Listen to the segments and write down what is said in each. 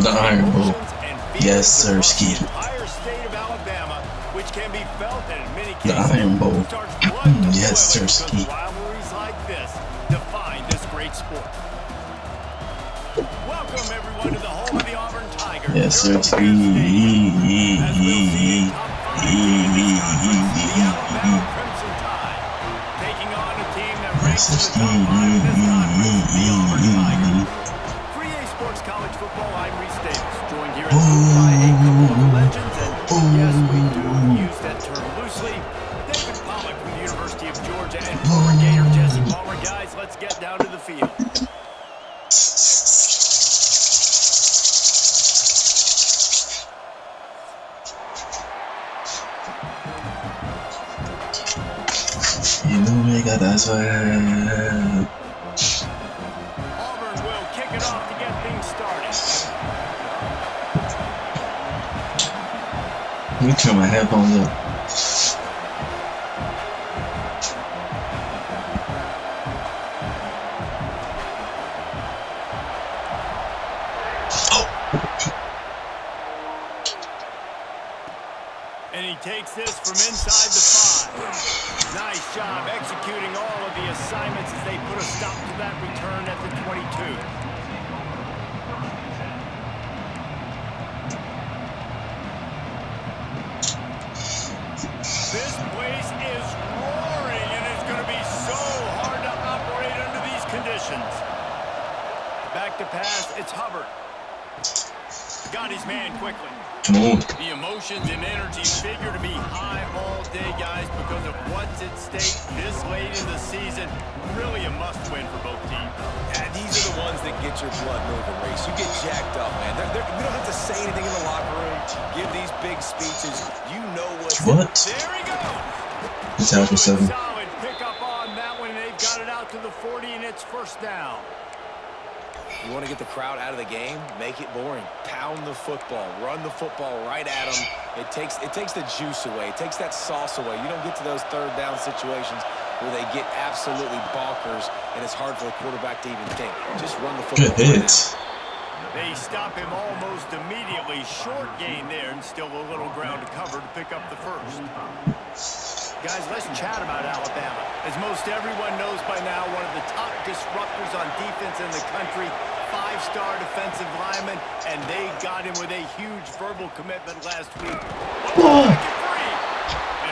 The Iron Bowl. Yes, sir, Ski. The Iron Bowl. Yes, sir, Ski. Rivalries like this define this great sport. Welcome everyone to the home of the Auburn Tigers. Yes, sir, Ski. Taking on a team that ranks in the top 5 in this conference, the Auburn Tigers. 3A Sports College Football, I'm Reese Davis, joined here in the booth by a couple of legends, and yes, we do use that term loosely. David Pollock from the University of Georgia and former Gator Jesse Palmer. Guys, let's get down to the field. You know we got that swag. Auburn will kick it off to get things started. Let me turn my headphones up. And he takes this from inside the 5. Nice job executing all of the assignments as they put a stop to that return at the 22. This place is roaring, and it's going to be so hard to operate under these conditions. Back to pass, it's Hubbard. Got his man quickly. The emotions and energy figure to be high all day, guys, because of what's at stake this late in the season. Really a must-win for both teams. Yeah, these are the ones that get your blood moving, Reese. You get jacked up, man. We don't have to say anything in the locker room. Give these big speeches. You know what's What? There he goes. It's out for 7. Solid pick up on that one, and they've got it out to the 40, and it's first down. You want to get the crowd out of the game? Make it boring. Pound the football. Run the football right at them. It takes the juice away. It takes that sauce away. You don't get to those third down situations where they get absolutely bonkers, and it's hard for a quarterback to even think. Just run the football. Good hit. They stop him almost immediately. Short gain there, and still a little ground to cover to pick up the first. Guys, let's chat about Alabama. As most everyone knows by now, one of the top disruptors on defense in the country, 5-star defensive lineman, and they got him with a huge verbal commitment last week. Oh,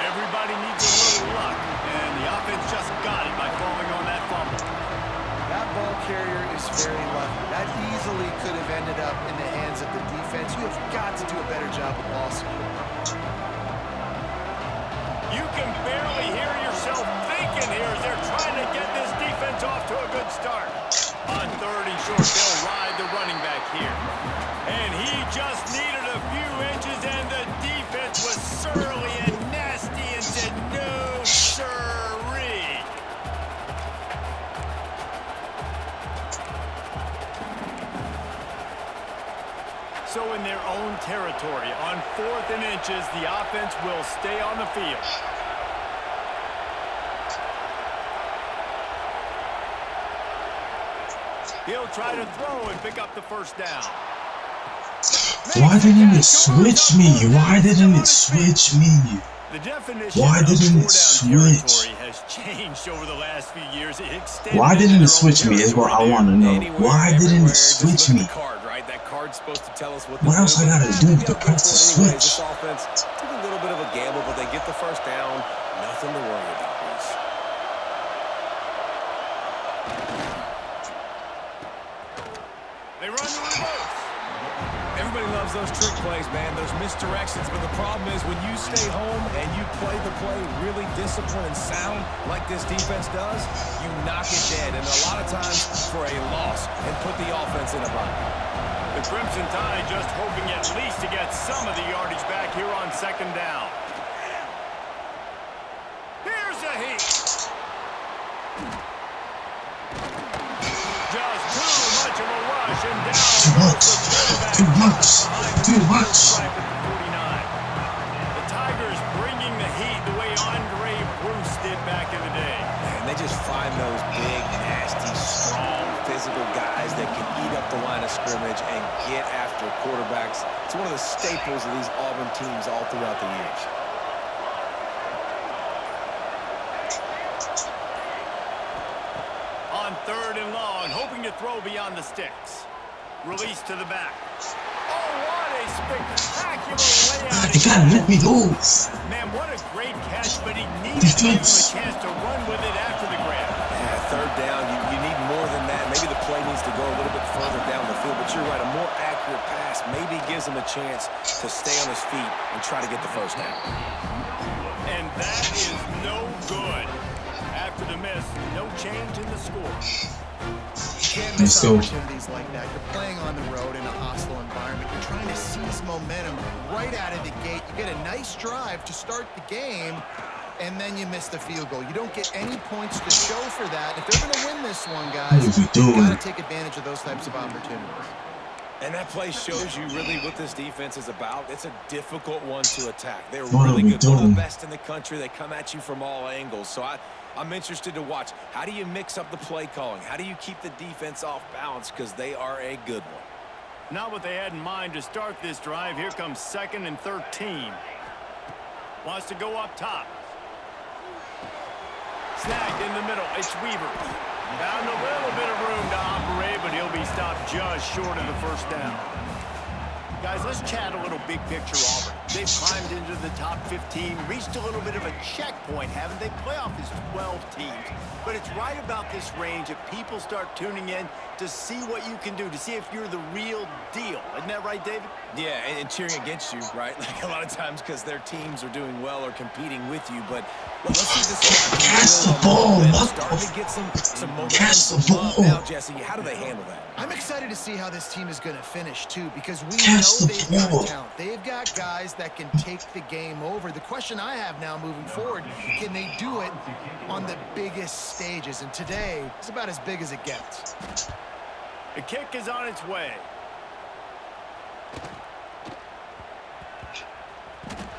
everybody needs a little luck, and the offense just got it by falling on that fumble. That ball carrier is very lucky. That easily could have ended up in the hands of the defense. You have got to do a better job with ball support. You can barely hear yourself thinking here as they're trying to get this defense off to a good start. On 3rd and short, they'll ride the running back here. And he just needed a few inches, and the defense was surly and nasty and said, no, sirree. So in their own territory, on 4th and inches, the offense will stay on the field. He'll try to throw and pick up the first down. Why didn't it switch me? Why didn't it switch me? The definition Why didn't of it four-down switch? territory has changed over the last few years. Why didn't it switch me is what I want to know. Why didn't it switch me? Supposed to tell us what else I gotta do to press the switch? This offense took a little bit of a gamble, but they get the first down. Nothing to worry about, Reese. They run the reverse. Everybody loves those trick plays, man, those misdirections. But the problem is when you stay home and you play the play really disciplined and sound like this defense does, you knock it dead. And a lot of times for a loss and put the offense in a bind. The Crimson Tide just hoping at least to get some of the yardage back here on 2nd down. Here's a heat. Just too much of a rush and down. Too much. The Tigers bringing the heat the way Andre Bruce did back in the day. And they just find those big, nasty, strong, physical guys that can eat up the line of scrimmage and get after quarterbacks. It's one of the staples of these Auburn teams all throughout the years. On 3rd and long, hoping to throw beyond the sticks. Release to the back. Oh, what a spectacular layout. You gotta let me lose. Man, what a great catch, but he needed to give him a chance to run with it after the grab. Yeah, 3rd down, you need more than that. Maybe the play needs to go a little bit further down the field, but you're right, a more accurate pass maybe gives him a chance to stay on his feet and try to get the 1st down. And that is no good. After the miss, no change in the score. You can't miss opportunities like that. You're playing on the road in a hostile environment. You're trying to seize momentum right out of the gate. You get a nice drive to start the game, and then you miss the field goal. You don't get any points to show for that. If they're going to win this one, guys, you've got to take advantage of those types of opportunities. And that play shows you really what this defense is about. It's a difficult one to attack. They're really good. One of the best in the country. They come at you from all angles. So I'm interested to watch. How do you mix up the play calling? How do you keep the defense off balance? Because they are a good one. Not what they had in mind to start this drive. Here comes 2nd and 13. Wants to go up top. Snagged in the middle. It's Weaver. Found a little bit of room to operate, but he'll be stopped just short of the 1st down. Guys, let's chat a little big picture Auburn. They've climbed into the top 15, reached a little bit of a checkpoint, haven't they? Playoff is 12 teams. But it's right about this range that people start tuning in to see what you can do, to see if you're the real deal. Isn't that right, David? Yeah, and cheering against you, right? Like a lot of times because their teams are doing well or competing with you. But let's see this. Catch the ball. Starting to get some momentum. Catch the ball. Now, Jesse, how do they handle that? I'm excited to see how this team is going to finish, too, because we know they've got talent. They've got guys that can take the game over. The question I have now moving forward, can they do it on the biggest stages? And today is about as big as it gets. The kick is on its way.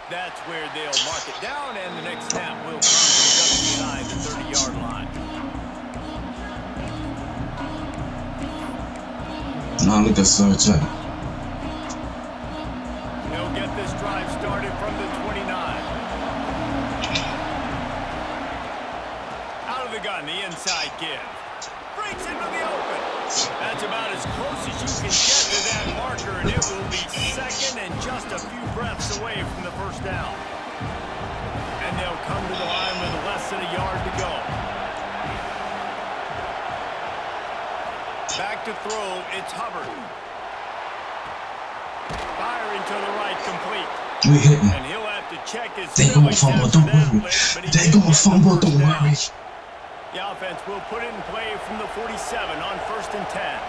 That's where they'll mark it down, and the next snap will come just inside the 30-yard line. Now look at RZJ. They'll get this drive started from the 29. Out of the gun, the inside give. Breaks into the open. That's about as close as you can get to that marker, and it will be 2nd and just a few breaths away from the 1st down. And they'll come to the line with less than a yard to go. Back to throw, it's Hubbard. Firing to the right, complete. We hitting. And he'll have to check his They gonna fumble, don't worry. They gonna fumble, don't worry. The offense will put it in play from the 47 on 1st and 10.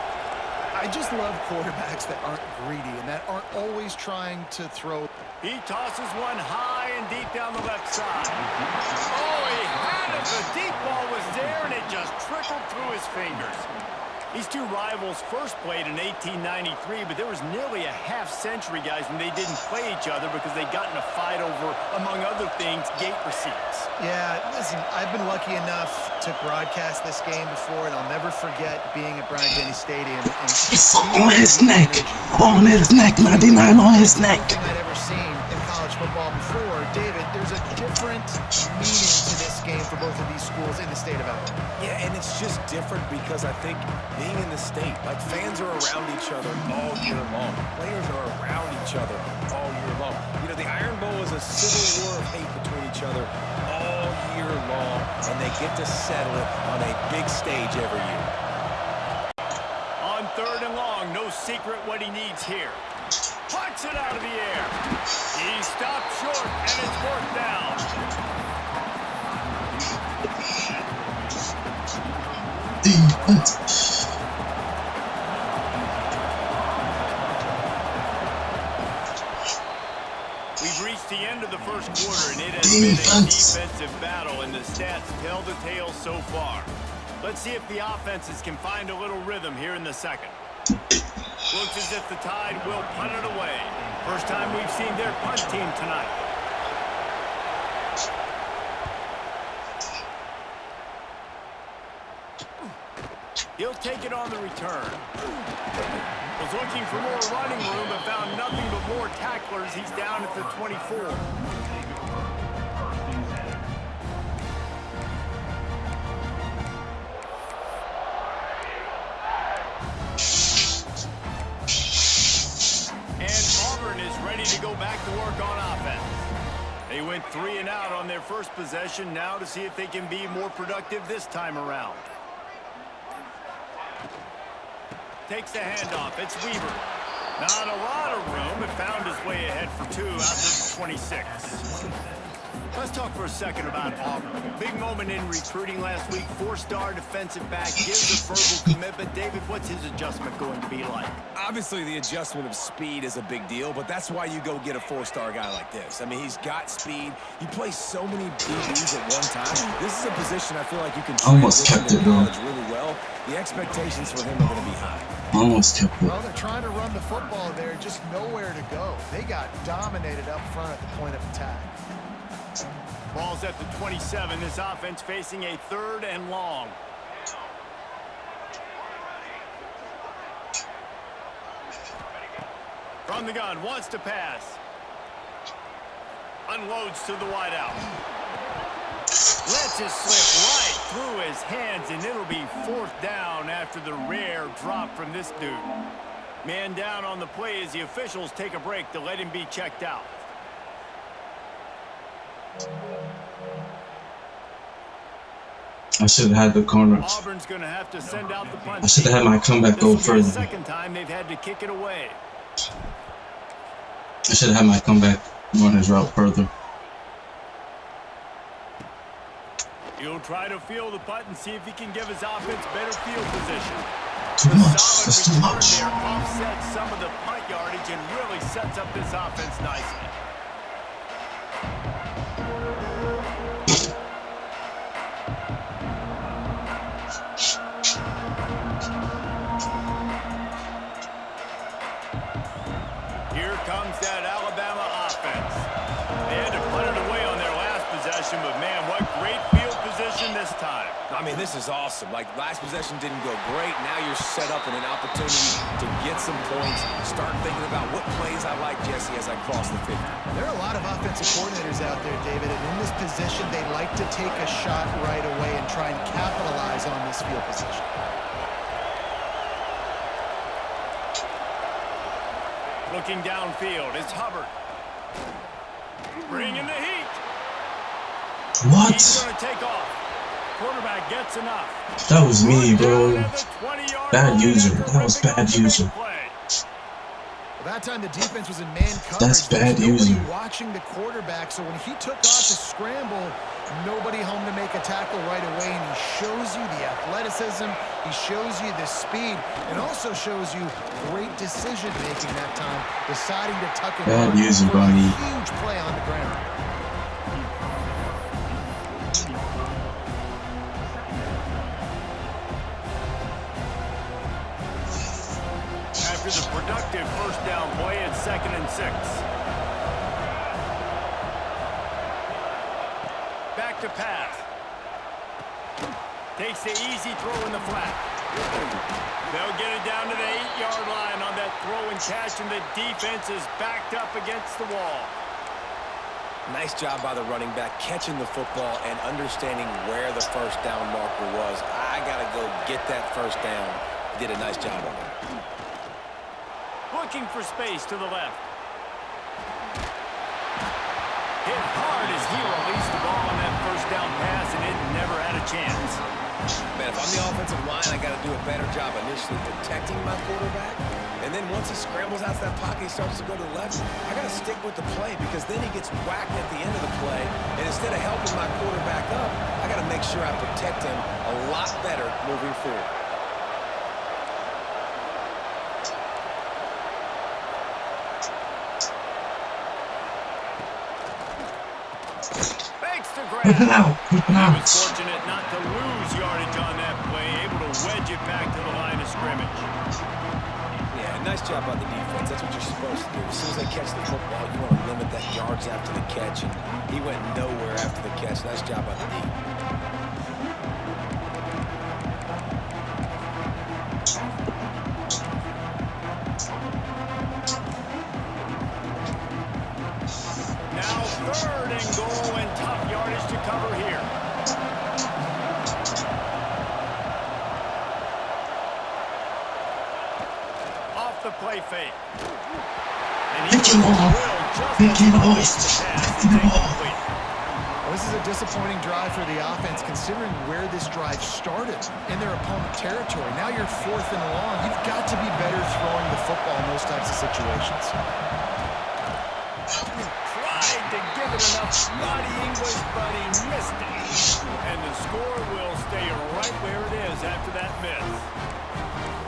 I just love quarterbacks that aren't greedy and that aren't always trying to throw. He tosses one high and deep down the left side. Oh, he had it. The deep ball was there, and it just trickled through his fingers. These two rivals first played in 1893, but there was nearly a half-century, guys, when they didn't play each other because they got in a fight over, among other things, gate receipts. Yeah, listen, I've been lucky enough to broadcast this game before, and I'll never forget being at Bryant-Denny Stadium. And It's on his neck. On his neck. 99 on his neck. I'd ever seen in college football before. David, there's a different meaning to this game for both of these schools in the state of Auburn. Yeah, and it's just different because I think being in the state, like fans are around each other all year long. Players are around each other all year long. You know, the Iron Bowl is a civil war of hate between each other all year long, and they get to settle it on a big stage every year. On 3rd and long, no secret what he needs here. Plucks it out of the air. He stopped short, and it's 4th down. Defense. We've reached the end of the 1st quarter, and it has been a defensive battle, and the stats tell the tale so far. Let's see if the offenses can find a little rhythm here in the 2nd. Looks as if the Tide will punt it away. First time we've seen their punt team tonight. He'll take it on the return. Was looking for more running room, but found nothing but more tacklers. He's down at the 24. And Auburn is ready to go back to work on offense. They went 3 and out on their first possession, now to see if they can be more productive this time around. Takes the handoff. It's Weaver. Not a lot of room, but found his way ahead for 2 out to the 26. Let's talk for a second about Auburn. Big moment in recruiting last week. 4-star defensive back, gives a verbal commitment. David, what's his adjustment going to be like? Obviously, the adjustment of speed is a big deal, but that's why you go get a 4-star guy like this. I mean, he's got speed. He plays so many DBs at one time. This is a position I feel like you can almost kept it, bro. Really well. The expectations for him are going to be high. Almost kept it. Well, they're trying to run the football there, just nowhere to go. They got dominated up front at the point of attack. Ball's at the 27. This offense facing a 3rd and long. From the gun, wants to pass. Unloads to the wideout. Lets it slip right through his hands, and it'll be 4th down after the rare drop from this dude. Man down on the play as the officials take a break to let him be checked out. I should have had the corner. Auburn's going to have to send out the punt. I should have had my comeback go further. The second time they've had to kick it away. I should have had my comeback run his route further. He'll try to field the punt and see if he can give his offense better field position. Too much. That's too much. There offsets some of the punt yardage and really sets up this offense nicely. Here comes that Alabama offense. They had to put it away on their last possession, but man, what great field position this time. I mean, this is awesome. Like, last possession didn't go great. Now you're set up in an opportunity to get some points. Start thinking about what plays I like, Jesse, as I cross the 50. There are a lot of offensive coordinators out there, David, and in this position, they like to take a shot right away and try and capitalize on this field position. Looking downfield, it's Hubbard. Bringing the heat. What? He's going to take off. Quarterback gets enough. That was me, bro. Bad user. That was bad user. Well, that time the defense was in man coverage. That's bad Nobody user. watching the quarterback, so when he took off to scramble, nobody home to make a tackle right away, and he shows you the athleticism, he shows you the speed, and also shows you great decision-making that time, deciding to tuck it Bad on user, for a buddy. huge play on the ground. After the productive 1st down play, it's 2nd and 6. Back to pass. Takes the easy throw in the flat. They'll get it down to the 8-yard line on that throw and catch, and the defense is backed up against the wall. Nice job by the running back, catching the football and understanding where the 1st down marker was. I got to go get that 1st down. Did a nice job on it. Looking for space to the left. Hit hard as he released the ball on that 1st down pass, and it never had a chance. Man, if I'm the offensive line, I got to do a better job initially protecting my quarterback. And then once he scrambles out of that pocket, he starts to go to the left, I got to stick with the play because then he gets whacked at the end of the play. And instead of helping my quarterback up, I got to make sure I protect him a lot better moving forward. Whip it out. Whip it He out. was fortunate not to lose yardage on that play, able to wedge it back to the line of scrimmage. Yeah, nice job by the defense. That's what you're supposed to do. As soon as they catch the football, you want to limit that yards after the catch, and he went nowhere after the catch. Nice job by the D. play fake. And Pick him off. Pick him off. Pick him off. Well, this is a disappointing drive for the offense, considering where this drive started in their opponent territory. Now you're 4th and long. You've got to be better throwing the football in those types of situations. Tried to give it enough body English, but he missed it. And the score will stay right where it is after that miss.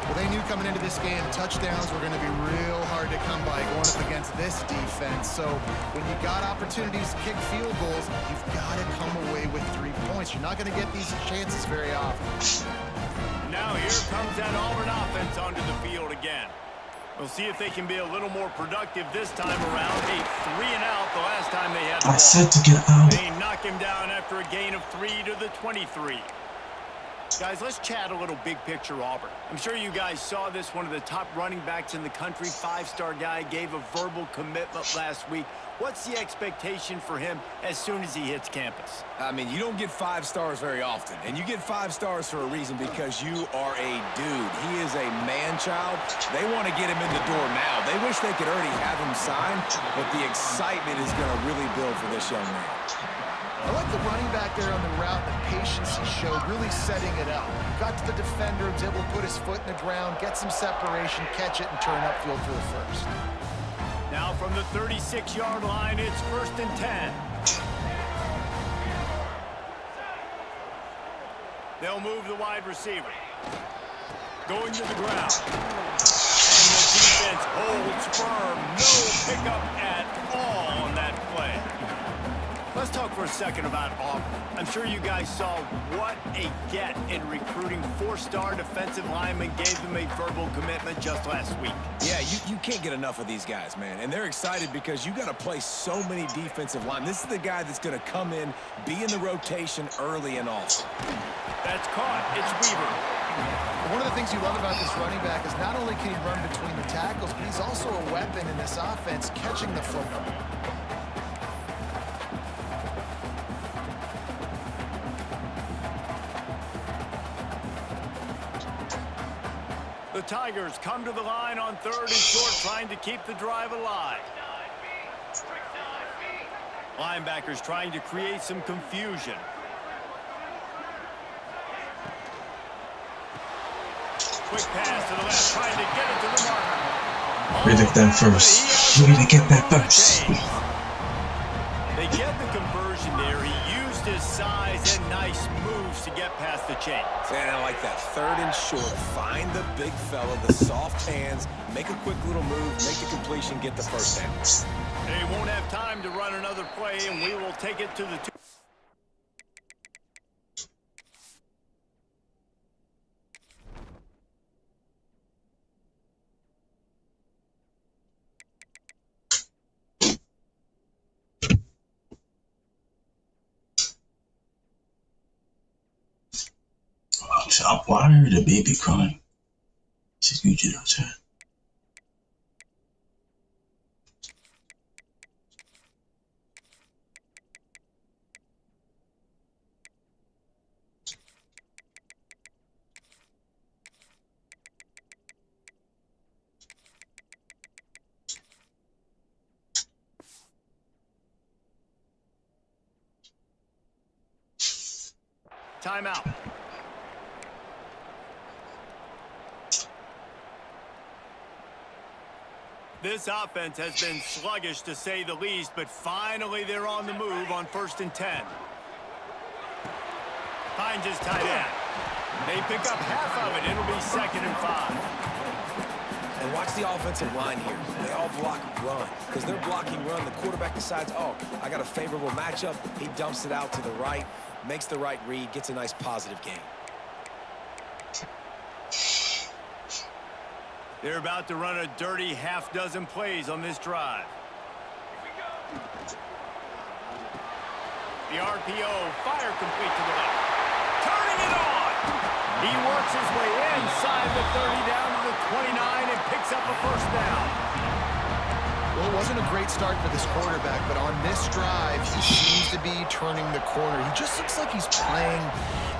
Well, they knew coming into this game touchdowns were going to be real hard to come by going up against this defense. So when you got opportunities to kick field goals, you've got to come away with 3 points. You're not going to get these chances very often. Now here comes that Auburn offense onto the field again. We'll see if they can be a little more productive this time around. A 3 and out the last time they had the ball. I said to get out. They knock him down after a gain of 3 to the 23. Guys, let's chat a little big picture Auburn. I'm sure you guys saw this. One of the top running backs in the country, 5-star guy, gave a verbal commitment last week. What's the expectation for him as soon as he hits campus? I mean, you don't get 5 stars very often, and you get 5 stars for a reason, because you are a dude. He is a man-child. They want to get him in the door now. They wish they could already have him signed, but the excitement is going to really build for this young man. I like the running back there on the route, the patience he showed, really setting it up. Got to the defender, was able to put his foot in the ground, get some separation, catch it, and turn upfield for the first. Now from the 36-yard line, it's 1st and 10. They'll move the wide receiver. Going to the ground. And the defense holds firm. No pickup at all on that play. Let's talk for a second about Auburn. I'm sure you guys saw what a get in recruiting 4-star defensive linemen, gave them a verbal commitment just last week. Yeah, you can't get enough of these guys, man. And they're excited because you got to play so many defensive linemen. This is the guy that's going to come in, be in the rotation early and often. That's caught. It's Weaver. One of the things you love about this running back is not only can he run between the tackles, but he's also a weapon in this offense, catching the football. The Tigers come to the line on 3rd and short, trying to keep the drive alive. Linebackers trying to create some confusion. Quick pass to the left, trying to get it to the marker. Way to get that first. Way to get that first. They get the conversion there. He used his size and nice moves to get past the chains. And I like that 3rd and short. Find the big fella, the soft hands, make a quick little move, make the completion, get the first down. They won't have time to run another play, and we will take it to the 2. Why are the baby crying? She's Gucci outside. Timeout. This offense has been sluggish, to say the least, but finally they're on the move on 1st and 10. Finds his tight end. They pick up half of it. It'll be 2nd and 5. And watch the offensive line here. They all block run. Because they're blocking run, the quarterback decides, oh, I got a favorable matchup. He dumps it out to the right, makes the right read, gets a nice positive gain. They're about to run a dirty half-dozen plays on this drive. The RPO, fire complete to the left. Turning it on! He works his way inside the 30, down to the 29, and picks up a 1st down. Well, wasn't a great start for this quarterback, but on this drive, he seems to be turning the corner. He just looks like he's playing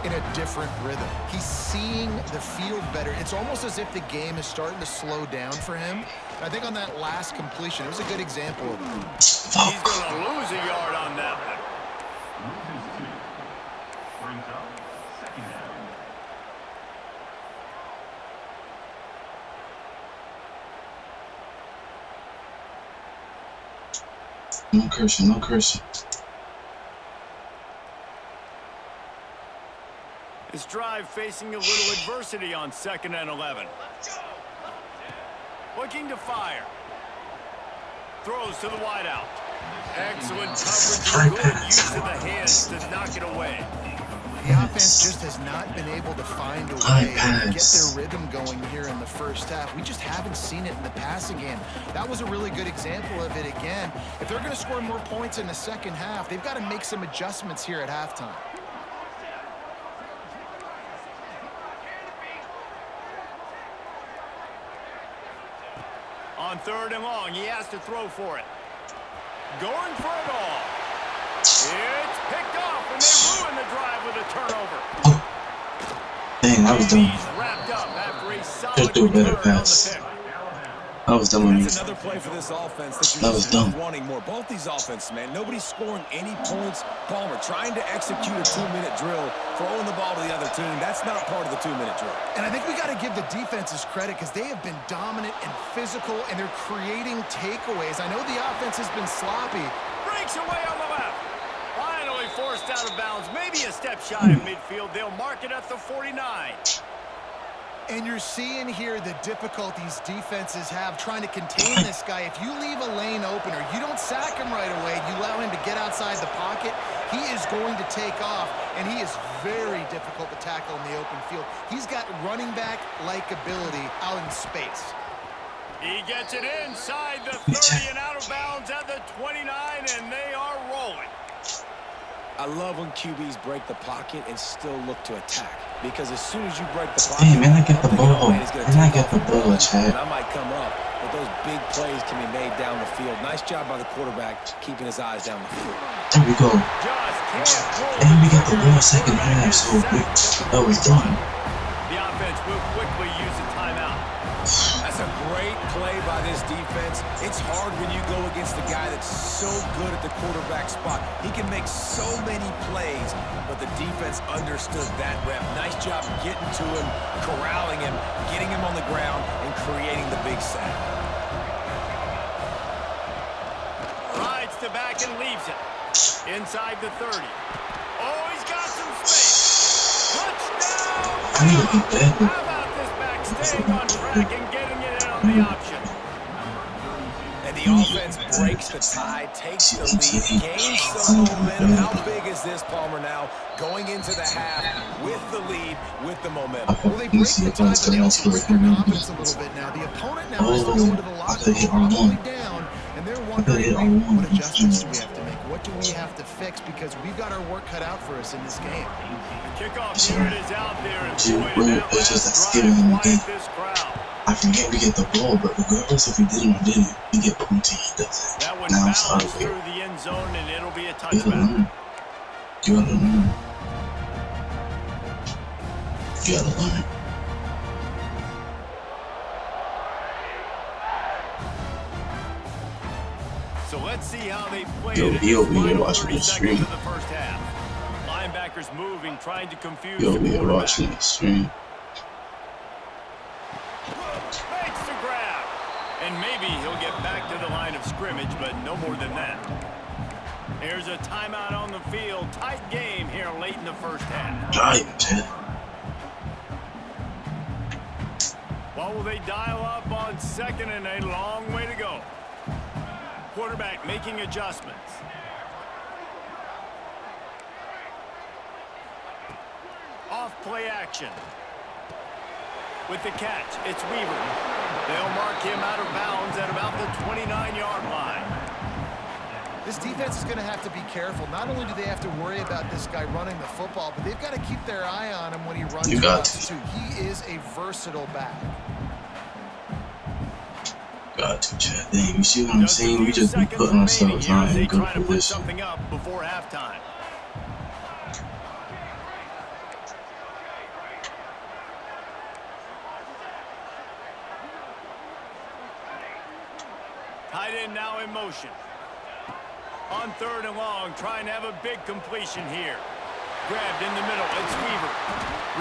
in a different rhythm. He's seeing the field better. It's almost as if the game is starting to slow down for him. I think on that last completion, it was a good example of it. He's going to lose a yard on that one. No cursing, no cursing. This drive facing a little adversity on 2nd and 11. Looking to fire. Throws to the wideout. Excellent coverage and good use of the hands to knock it away. The offense just has not been able to find a way to get their rhythm going here in the first half. We just haven't seen it in the passing game. That was a really good example of it again. If they're going to score more points in the second half, they've got to make some adjustments here at halftime. On 3rd and long, he has to throw for it. Going for it all. It's picked off, and they ruin the drive with a turnover. Oh. Dang, that was dumb. He's wrapped up after a solid Just do a better return on the pass. pick. That was dumb on me. That's another play for this offense that That you're was just dumb. wanting more. Both these offenses, man, nobody's scoring any points. Palmer trying to execute a 2-minute drill, throwing the ball to the other team. That's not part of the 2-minute drill. And I think we got to give the defenses credit because they have been dominant and physical, and they're creating takeaways. I know the offense has been sloppy. Breaks away on the left. Finally forced out of bounds. Maybe a step shy of midfield. They'll mark it at the 49. And you're seeing here the difficulties defenses have trying to contain this guy. If you leave a lane open or you don't sack him right away, you allow him to get outside the pocket, he is going to take off, and he is very difficult to tackle in the open field. He's got running back-like ability out in space. He gets it inside the 30 and out of bounds at the 29, and they are rolling. I love when QBs break the pocket and still look to attack. Because as soon as you break the pocket, Hey, man, I get the ball. Man, I get the ball, Chad. I might come up, but those big plays can be made down the field. Nice job by the quarterback keeping his eyes down the field. There we go. And we got the ball second half, so that was done. The offense will quickly use a timeout. That's a great play by this defense. It's hard when you go against a guy that's so good at the quarterback spot. He can make so many plays, but the defense understood that rep. Nice job getting to him, corralling him, getting him on the ground, and creating the big sack. Rides to back and leaves it. Inside the 30. Oh, he's got some space. Touchdown! I need to be better. How about this back staying on track and getting it in on the option? And the offense breaks the tie, takes the lead, gains some momentum. How big is this, Palmer, now? Going into the half with the lead, with the momentum. Well, they break the tie, but they also break their confidence a little bit now. The opponent now is going to the locker room all the way down, and they're wondering, what adjustments do we have to make? What do we have to fix? Because we've got our work cut out for us in this game. Kickoff unit is out there, and Dude, boy, we're that just last skipping drive in the quiet game. this crowd. I forget we get the ball, but regardless if we did or didn't, we get points and he doesn't. That one Now it's out bounces of through it. the end zone, and it'll be a You gotta touchback. learn. You gotta learn. You gotta learn. So let's see how they play Yo, it in Yo, the we gotta final watch 30 this seconds stream. of the first half. Linebackers moving, trying to confuse Yo, the we gotta quarterback. watch the stream. Makes the grab. And maybe he'll get back to the line of scrimmage, but no more than that. There's a timeout on the field. Tight game here late in the first half. Drive, Chad. What will they dial up on second and a long way to go? Quarterback making adjustments. Off play action. With the catch, it's Weaver. They'll mark him out of bounds at about the 29-yard line. This defense is going to have to be careful. Not only do they have to worry about this guy running the football, but they've got to keep their eye on him when he runs You got routes, too. He is a versatile back. Got to chat. Dang, you see what I'm saying? We just be putting ourselves not in a good position. Something up before halftime. Tight end now in motion. On 3rd and long, trying to have a big completion here. Grabbed in the middle. It's Weaver.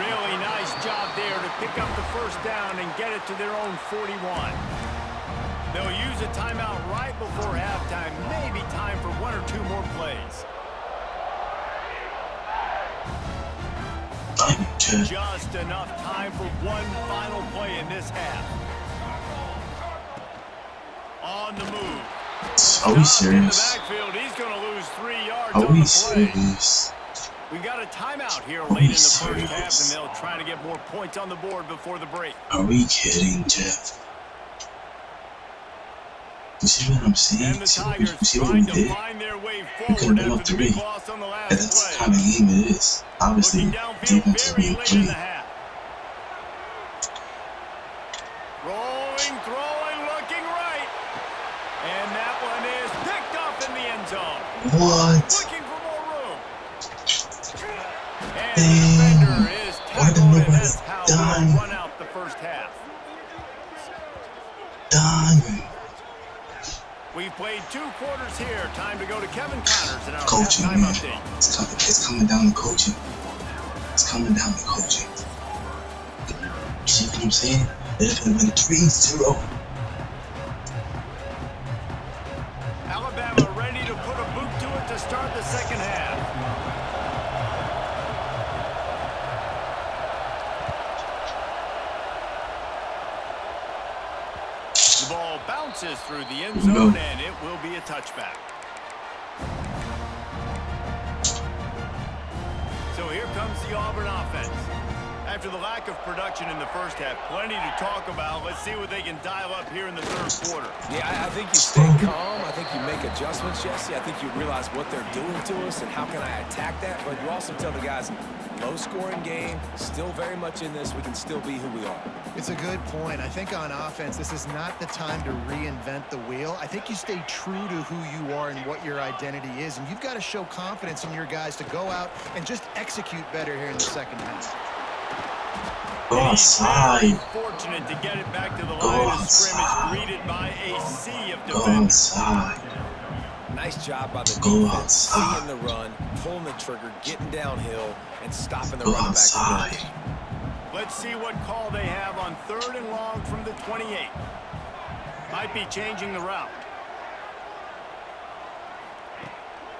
Really nice job there to pick up the first down and get it to their own 41. They'll use a timeout right before halftime. Maybe time for 1 or 2 more plays. Just enough time for one final play in this half. On the move. Are we serious? Backfield, he's going to lose 3 yards. Are we serious? We got a timeout here late in the first half, and they'll try to get more points on the board before the break. Are we kidding, Jeff? You see what I'm saying? You see what we did? We could have been up 3. And that's the kind of game it is. Obviously, defense is being played. Rolling, throwing, looking right. And that one is picked up in the end zone. What? Looking for more room. And Damn. the defender is Why did tackled, and nobody that's how die? they'll run out the first half. Done. We've played 2 quarters here. Time to go to Kevin Connors in our Coaching, halftime man. update. It's coming down to coaching. It's coming down to coaching. You see what I'm saying? It could have been 3-0. Alabama ready to put a boot to it to start the second half. The ball bounces through the end zone, and it will be a touchback. So here comes the Auburn offense. After the lack of production in the first half, plenty to talk about. Let's see what they can dial up here in the 3rd quarter. Yeah, I think you stay calm. I think you make adjustments, Jesse. I think you realize what they're doing to us and how can I attack that. But you also tell the guys, low-scoring game, still very much in this. We can still be who we are. It's a good point. I think on offense, this is not the time to reinvent the wheel. I think you stay true to who you are and what your identity is. And you've got to show confidence in your guys to go out and just execute better here in the second half. Go outside. Fortunate to get it back to the line of scrimmage, greeted by a sea of Go defenders. outside. Nice job by the Go defense, outside. seeing the run, pulling the trigger, getting downhill, and stopping the Go running outside. back. Let's see what call they have on 3rd and long from the 28. Might be changing the route.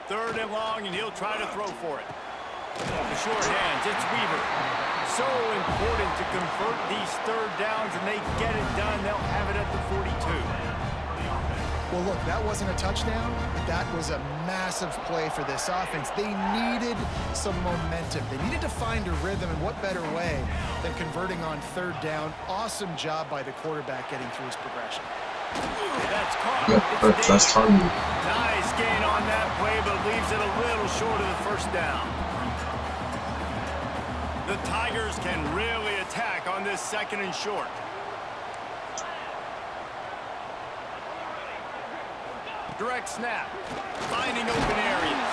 3rd and long, and he'll try to throw for it. The short hands, it's Weaver. So important to convert these 3rd downs, and they get it done. They'll have it at the 42. Well, look, that wasn't a touchdown, but that was a massive play for this offense. They needed some momentum. They needed to find a rhythm, and what better way than converting on 3rd down. Awesome job by the quarterback getting through his progression. That's caught. Yeah, that's targeted. Nice gain on that play, but leaves it a little short of the first down. The Tigers can really attack on this 2nd and short. Direct snap. Finding open areas.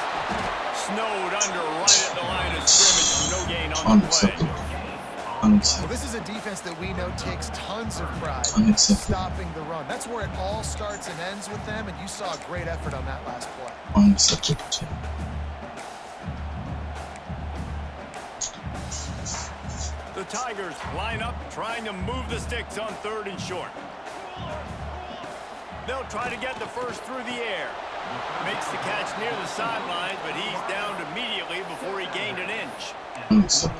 Snowed under right at the line of scrimmage. No gain on the play. Well, this is a defense that we know takes tons of pride in stopping the run. That's where it all starts and ends with them, and you saw a great effort on that last play. Unacceptable. The Tigers line up, trying to move the sticks on 3rd and short. They'll try to get the first through the air. Makes the catch near the sidelines, but he's downed immediately before he gained an inch.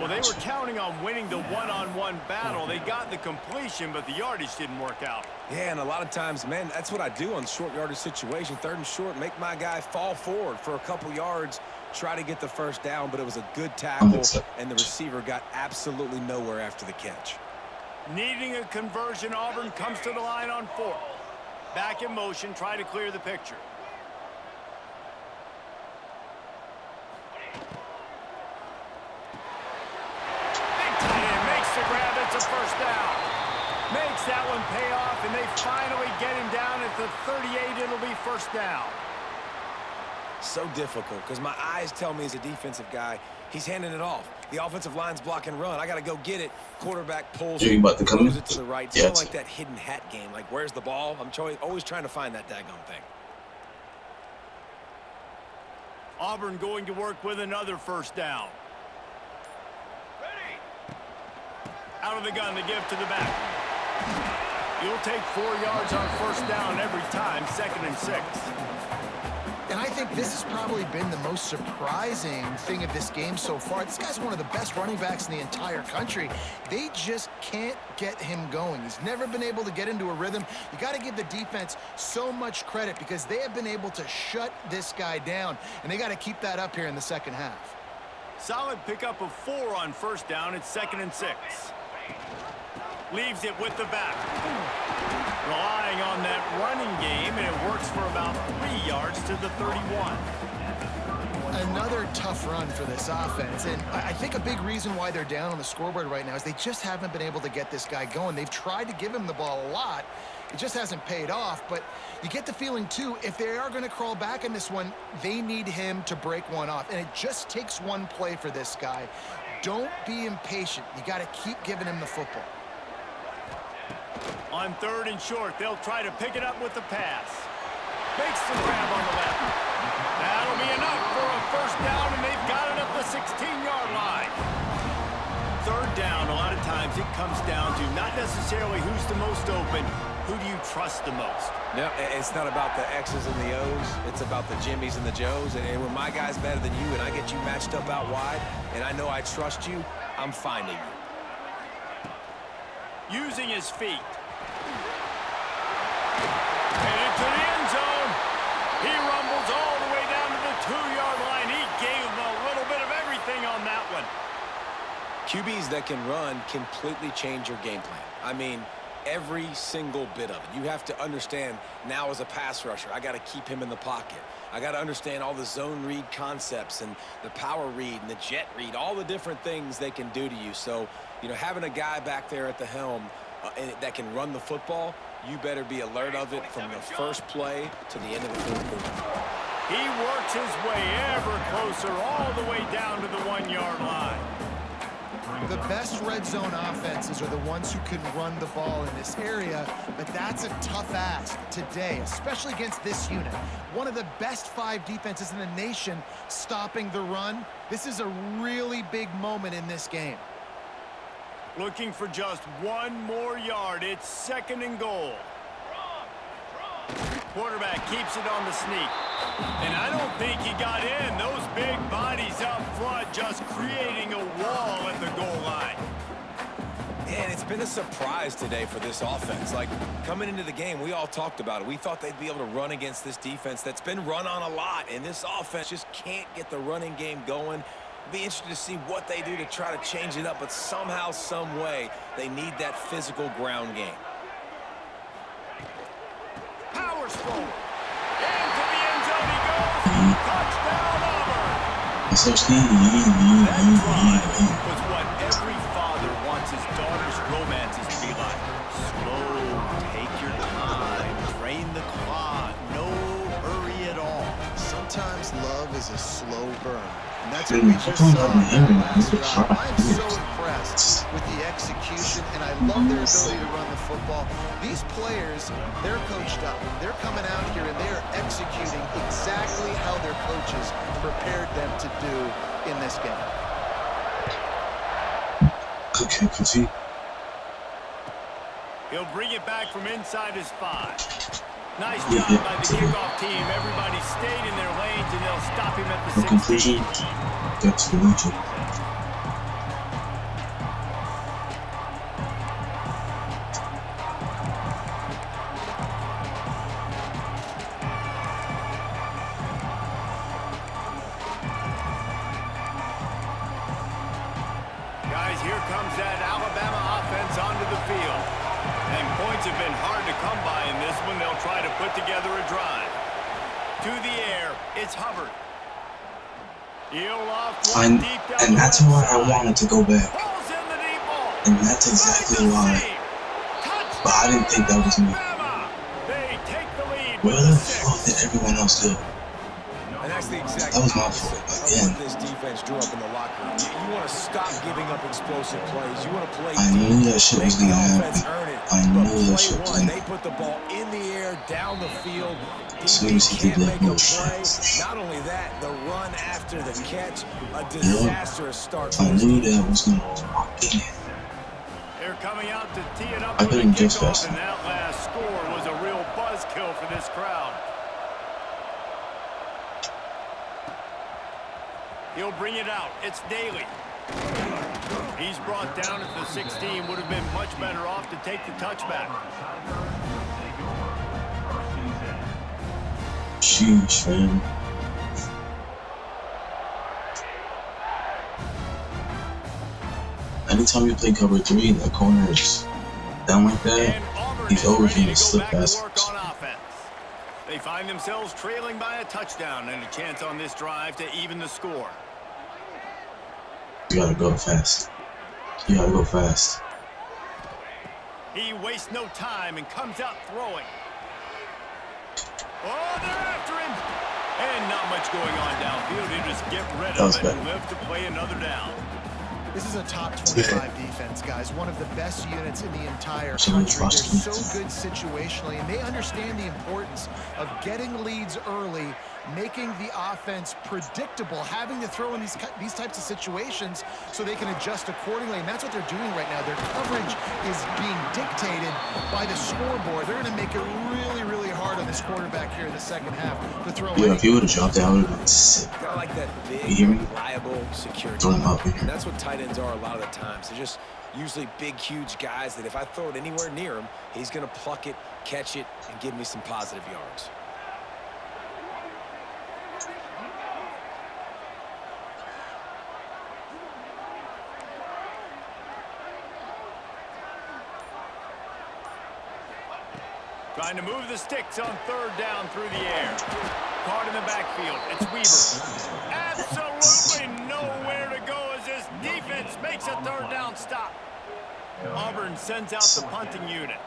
Well, they were counting on winning the one-on-one battle. They got the completion, but the yardage didn't work out. Yeah, and a lot of times, man, that's what I do on short yardage situation. 3rd and short, make my guy fall forward for a couple yards, try to get the first down, but it was a good tackle, and the receiver got absolutely nowhere after the catch. Needing a conversion, Auburn comes to the line on 4th. Back in motion, try to clear the picture. Big tight end makes the grab. It's a first down. Makes that one pay off, and they finally get him down at the 38. It'll be first down. So difficult because my eyes tell me as a defensive guy, he's handing it off. The offensive line's block and run. I got to go get it. Quarterback pulls you about to come in? it to the right. It's yeah, kind of like that hidden hat game. Like, where's the ball? I'm always trying to find that daggone thing. Auburn going to work with another first down. Ready. Out of the gun to give to the back. You'll take 4 yards on first down every time, 2nd and 6. And I think this has probably been the most surprising thing of this game so far. This guy's one of the best running backs in the entire country. They just can't get him going. He's never been able to get into a rhythm. You got to give the defense so much credit because they have been able to shut this guy down, and they got to keep that up here in the second half. Solid pickup of 4 on first down. It's 2nd and 6. Leaves it with the back. Relying on that running game, and it works for about 3 yards to the 31. Another tough run for this offense, and I think a big reason why they're down on the scoreboard right now is they just haven't been able to get this guy going. They've tried to give him the ball a lot. It just hasn't paid off, but you get the feeling, too, if they are going to crawl back in this one, they need him to break one off, and it just takes one play for this guy. Don't be impatient. You got to keep giving him the football. On 3rd and short, they'll try to pick it up with the pass. Makes the grab on the left. That'll be enough for a first down, and they've got it at the 16-yard line. 3rd down, a lot of times it comes down to not necessarily who's the most open, who do you trust the most? No, it's not about the X's and the O's. It's about the Jimmys and the Joes. And when my guy's better than you and I get you matched up out wide, and I know I trust you, I'm finding you. Using his feet. Headed to the end zone. He rumbles all the way down to the 2-yard line. He gave him a little bit of everything on that one. QBs that can run completely change your game plan. I mean, every single bit of it. You have to understand now as a pass rusher, I got to keep him in the pocket. I got to understand all the zone read concepts and the power read and the jet read, all the different things they can do to you. So, you know, having a guy back there at the helm that can run the football, you better be alert of it from the first play to the end of the 4th quarter. He works his way ever closer all the way down to the 1-yard line. The best red zone offenses are the ones who can run the ball in this area, but that's a tough ask today, especially against this unit. One of the best 5 defenses in the nation stopping the run. This is a really big moment in this game. Looking for just 1 more yard. It's 2nd and goal. Quarterback keeps it on the sneak. And I don't think he got in. Those big bodies up front just creating a wall at the goal line. And it's been a surprise today for this offense. Like, coming into the game, we all talked about it. We thought they'd be able to run against this defense that's been run on a lot. And this offense just can't get the running game going. Be interested to see what they do to try to change it up. But somehow, some way, they need that physical ground game. Powers forward. Into the end zone he goes. Touchdown, Auburn. That drive was what every father wants his daughter's romances to be like. Slow, take your time, train the clock, no hurry at all. Sometimes love is a slow burn. And that's what we just saw in that last drive. I'm so impressed with the execution, and I love their ability to run the football. These players, they're coached up. They're coming out here, and they're executing exactly how their coaches prepared them to do in this game. Okay, continue. He'll bring it back from inside his 5. Nice job by the kickoff team. Everybody stayed in their lanes, and they'll stop him at the 16. Conclusion, that's the region. Guys, here comes that Alabama offense onto the field. And points have been hard to come by in this one. They'll try to put together a drive. To the air, it's Hubbard. And that's why I wanted to go back. And that's exactly why But I didn't think that was me. They take the lead Where with the the fuck 6. did everyone else go? And that's the exact That was my opposite fault of again. what this defense drew up in the locker room. You want to stop giving up explosive plays. You want to play I deep, knew that shit make was the gonna offense happen. earn it. I But knew that play shit was one, gonna they happen. put the ball in the air, down the field. As soon as DB he did can't that make a motion. play. Not only that, the run after the catch, a Yo, disastrous start for I this knew defense. that was gonna fucking happen. They're coming out to tee it up I for the couldn't just kickoff, fast and enough. that last score was a real buzzkill for this crowd. He'll bring it out. It's Daly. He's brought down at the 16. Would have been much better off to take the touchback. Sheesh, man. Anytime you play cover 3, the corner is down like that. And Auburn He's is always ready gonna to go slip back to past work us. on offense. They find themselves trailing by a touchdown and a chance on this drive to even the score. You gotta go fast. You gotta go fast. He wastes no time and comes out throwing. Oh, they're after him. And not much going on downfield. He just get rid of it and live to play another down. This is a top 25 defense, guys. One of the best units in the entire country. They're so good situationally, and they understand the importance of getting leads early, making the offense predictable, having to throw in these types of situations so they can adjust accordingly. And that's what they're doing right now. Their coverage is being dictated by the scoreboard. They're going to make it really, really hard on this quarterback here in the second half to throw. Yeah, if he would have dropped out, it would have been sick. I like that big, You hear me? reliable security. Throw him up here. And that's what tight ends are a lot of the times. They're just usually big, huge guys that if I throw it anywhere near him, he's going to pluck it, catch it, and give me some positive yards. Trying to move the sticks on third down through the air. Caught in the backfield. It's Weaver. Absolutely nowhere to go as this defense makes a third down stop. Auburn sends out the punting unit.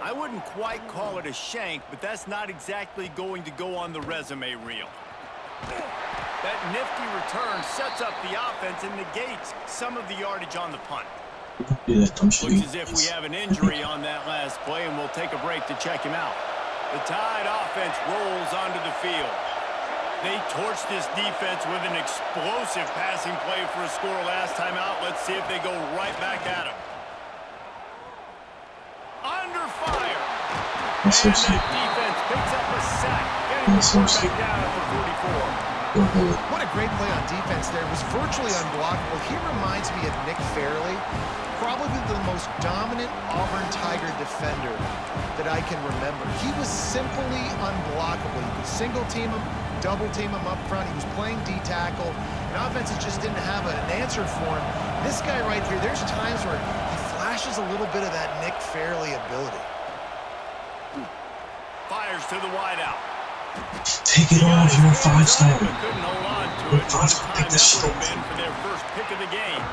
I wouldn't quite call it a shank, but that's not exactly going to go on the resume reel. That nifty return sets up the offense and negates some of the yardage on the punt. Looks as if we have an injury on that last play, and we'll take a break to check him out. The Tide offense rolls onto the field. They torched this defense with an explosive passing play for a score last time out. Let's see if they go right back at him. Under fire. And that defense picks up a sack, getting the quarterback down at the 44. What a great play on defense there. It was virtually unblockable. He reminds me of Nick Fairley, probably the most dominant Auburn Tiger defender that I can remember. He was simply unblockable. You could single team him, double team him up front. He was playing D-tackle, and offenses just didn't have an answer for him. This guy right here, there's times where he flashes a little bit of that Nick Fairley ability. Fires to the wideout. Take it off, you're a 5-star. Couldn't hold on to it. Time that would have been for their first pick of the game.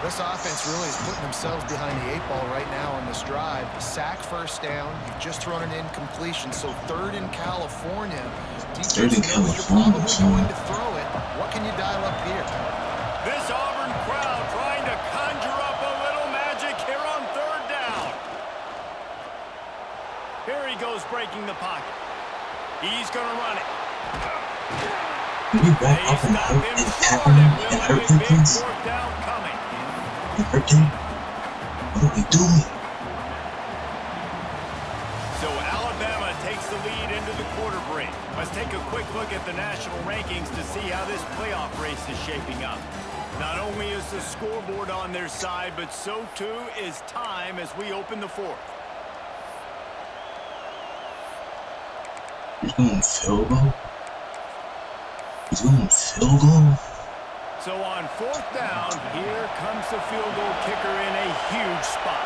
This offense really is putting themselves behind the 8 ball right now on this drive. Sack, first down. You've just thrown an incompletion, so third in California. Defense knows you're probably going to throw it. What can you dial up here? This Auburn crowd trying to conjure up a little magic here on third down. Here he goes breaking the pocket. He's going to run it. Can you back up and tackle him and hurt him, please? And hurt him? What are we doing? So Alabama takes the lead into the quarter break. Let's take a quick look at the national rankings to see how this playoff race is shaping up. Not only is the scoreboard on their side, but so too is time as we open the fourth. He's going field goal? He's going field goal? So on fourth down, here comes the field goal kicker in a huge spot.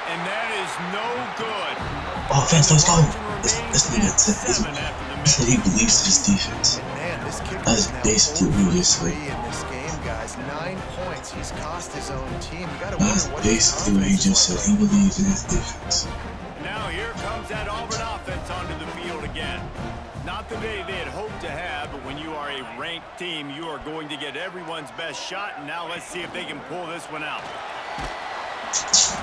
And that is no good. Offense, let's go. This nigga said he believes in his defense. Man, this kicker That's basically what he just said. in this game, guys. 9 points. He's cost his own team. You gotta That's wonder what basically what he just said. He believes in his defense. Now here comes that Auburn offense onto the field again. Not the day they had hoped to have, but when you are a ranked team, you are going to get everyone's best shot. And now let's see if they can pull this one out.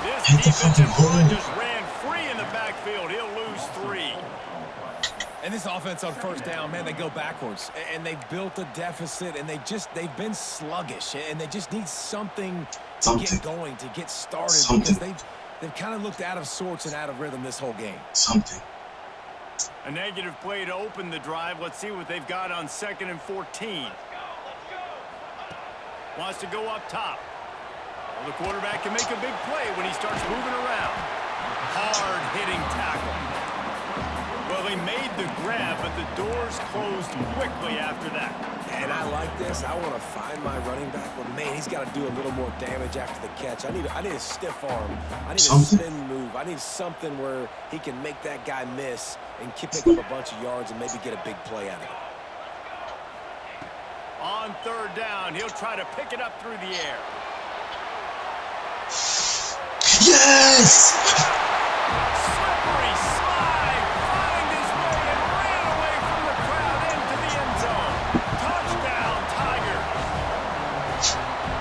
This defensive front just ran free in the backfield. He'll lose 3. And this offense on first down, man, they go backwards. And they've built a deficit, and they've been sluggish. And they just need something to get going, to get started. Because they've kind of looked out of sorts and out of rhythm this whole game. A negative play to open the drive. Let's see what they've got on 2nd and 14. Wants to go up top. Well, the quarterback can make a big play when he starts moving around. Hard-hitting tackle. Well, they made the grab, but the doors closed quickly after that. And I like this. I want to find my running back, but man, he's got to do a little more damage after the catch. I need a stiff arm. I need a spin move. I need something where he can make that guy miss and pick up a bunch of yards and maybe get a big play out of it. On 3rd down, he'll try to pick it up through the air. Yes! Slippery slide, find his way and ran away from the crowd into the end zone. Touchdown, Tigers.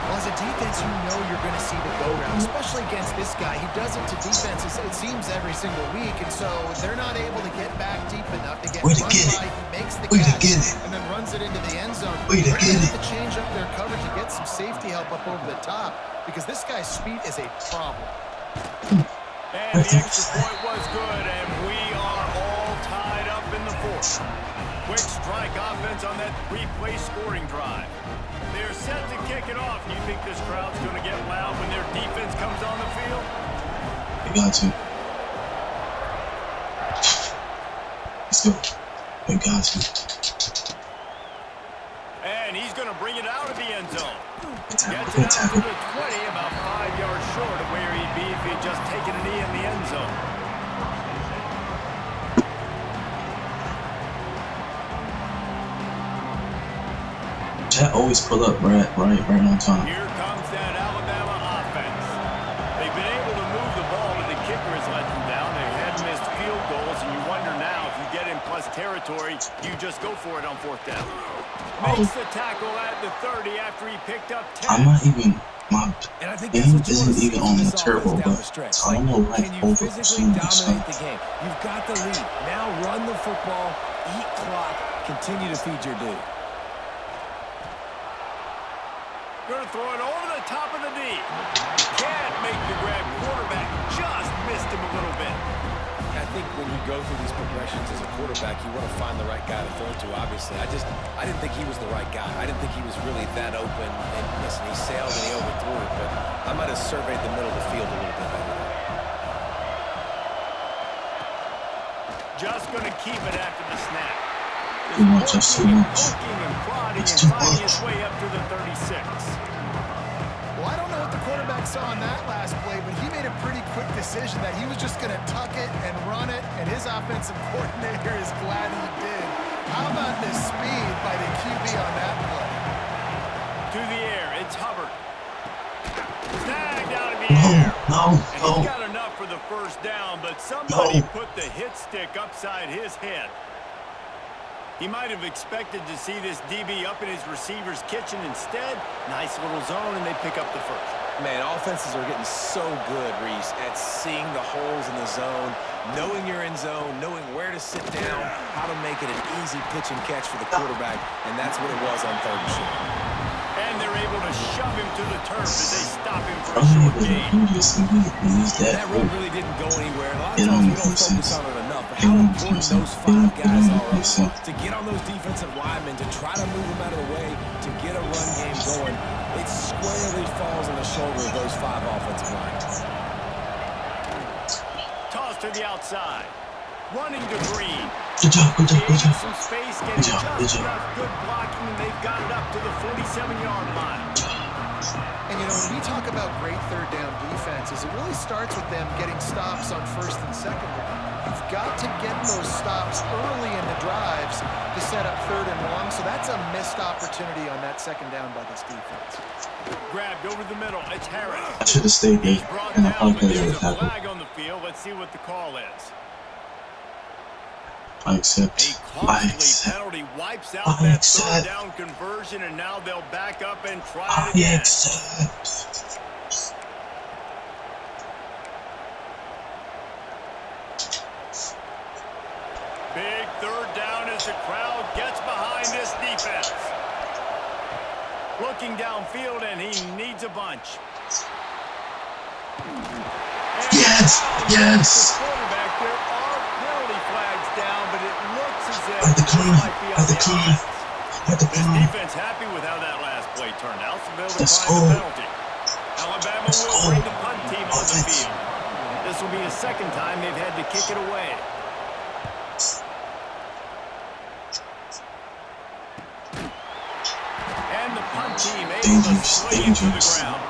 Well, as a defense, you know you're going to see the go-round, especially against this guy. He does it to defenses, it seems, every single week, and so they're not able to get back deep enough to get run by. He makes the catch and then runs it into the end zone. They're going to have to change up their coverage and get some safety help up over the top because this guy's speed is a problem. And the extra point was good, and we are all tied up in the 4th. Quick strike offense on that 3-play scoring drive. They're set to kick it off. Do you think this crowd's going to get loud when their defense comes on the field? They got to. Let's go. They got to. And he's going to bring it out of the end zone. Gets it Good out to tackle. the 20, about 5 yards short of where he'd be if he'd just taken a knee in the end zone. Chat always pull up right on time. Here comes that Alabama offense. They've been able to move the ball, but the kicker has let them down. They had missed field goals, and you wonder now if you get in plus territory, you just go for it on 4th down. Makes the tackle at the 30 after he picked up 10. I'm not even, my aim isn't even on the turbo, but so I don't know why over swing this stuff. You've got the lead. Now run the football, eat clock, continue to feed your dude. Going to throw it over the top of the knee. Can't make the grab. Quarterback just missed him a little bit. I think when you go through these progressions as a quarterback, you want to find the right guy to throw to, obviously. I didn't think he was the right guy. I didn't think he was really that open. And listen, he sailed and he overthrew it, but I might have surveyed the middle of the field a little bit better. Just going to keep it after the snap. Too much, that's too much. It's too much. His way up to the 36. Well, I don't know what the quarterback saw on that last play, but he made a pretty quick decision that he was just going to tuck it and run it, and his offensive coordinator is glad he did. How about the speed by the QB on that play? To the air, it's Hubbard. Snagged out of the air. No. And he got enough for the 1st down, but somebody put the hit stick upside his head. He might have expected to see this DB up in his receiver's kitchen. Instead, nice little zone, and they pick up the 1st. Man, offenses are getting so good, Reese, at seeing the holes in the zone, knowing you're in zone, knowing where to sit down, how to make it an easy pitch and catch for the quarterback, and that's what it was on 3rd and short. And they're able to shove him to the turf as they stop him for a short gain. That run really didn't go anywhere. A lot of times we don't focus on it enough, but how important those 5 guys are to get on those defensive linemen, to try to move them out of the way, to get a run game going. It squarely falls on the shoulder of those 5 offensive linemen. Toss to the outside. Running to Green. Good job. Some space, getting just enough good blocking, and they've got it up to the 47-yard line. And, you know, when we talk about great third down defenses, it really starts with them getting stops on first and second down. You've got to get those stops early in the drives to set up third and long, so that's a missed opportunity on that second down by this defense. Grabbed over the middle. It's Harris. I should have stayed there, and I probably could have tackled. Flag on the field. Let's see what the call is. I accept. I accept. Penalty wipes out that third down conversion, and now they'll back up and try it again. I accept. Big third down as the crowd gets behind this defense. Looking downfield, and he needs a bunch. Yes! Yes! Quarterback, there are penalty flags down, but it looks as if At the corner. might be At the on corner. At the This corner. defense happy with how that last play turned out, so they'll Let's decline the go. penalty. Alabama Let's will go. bring the punt team on the Offense. field. This will be the second time they've had to kick it away. And the punt team able to Dangerous. sling it to the Dangerous. ground.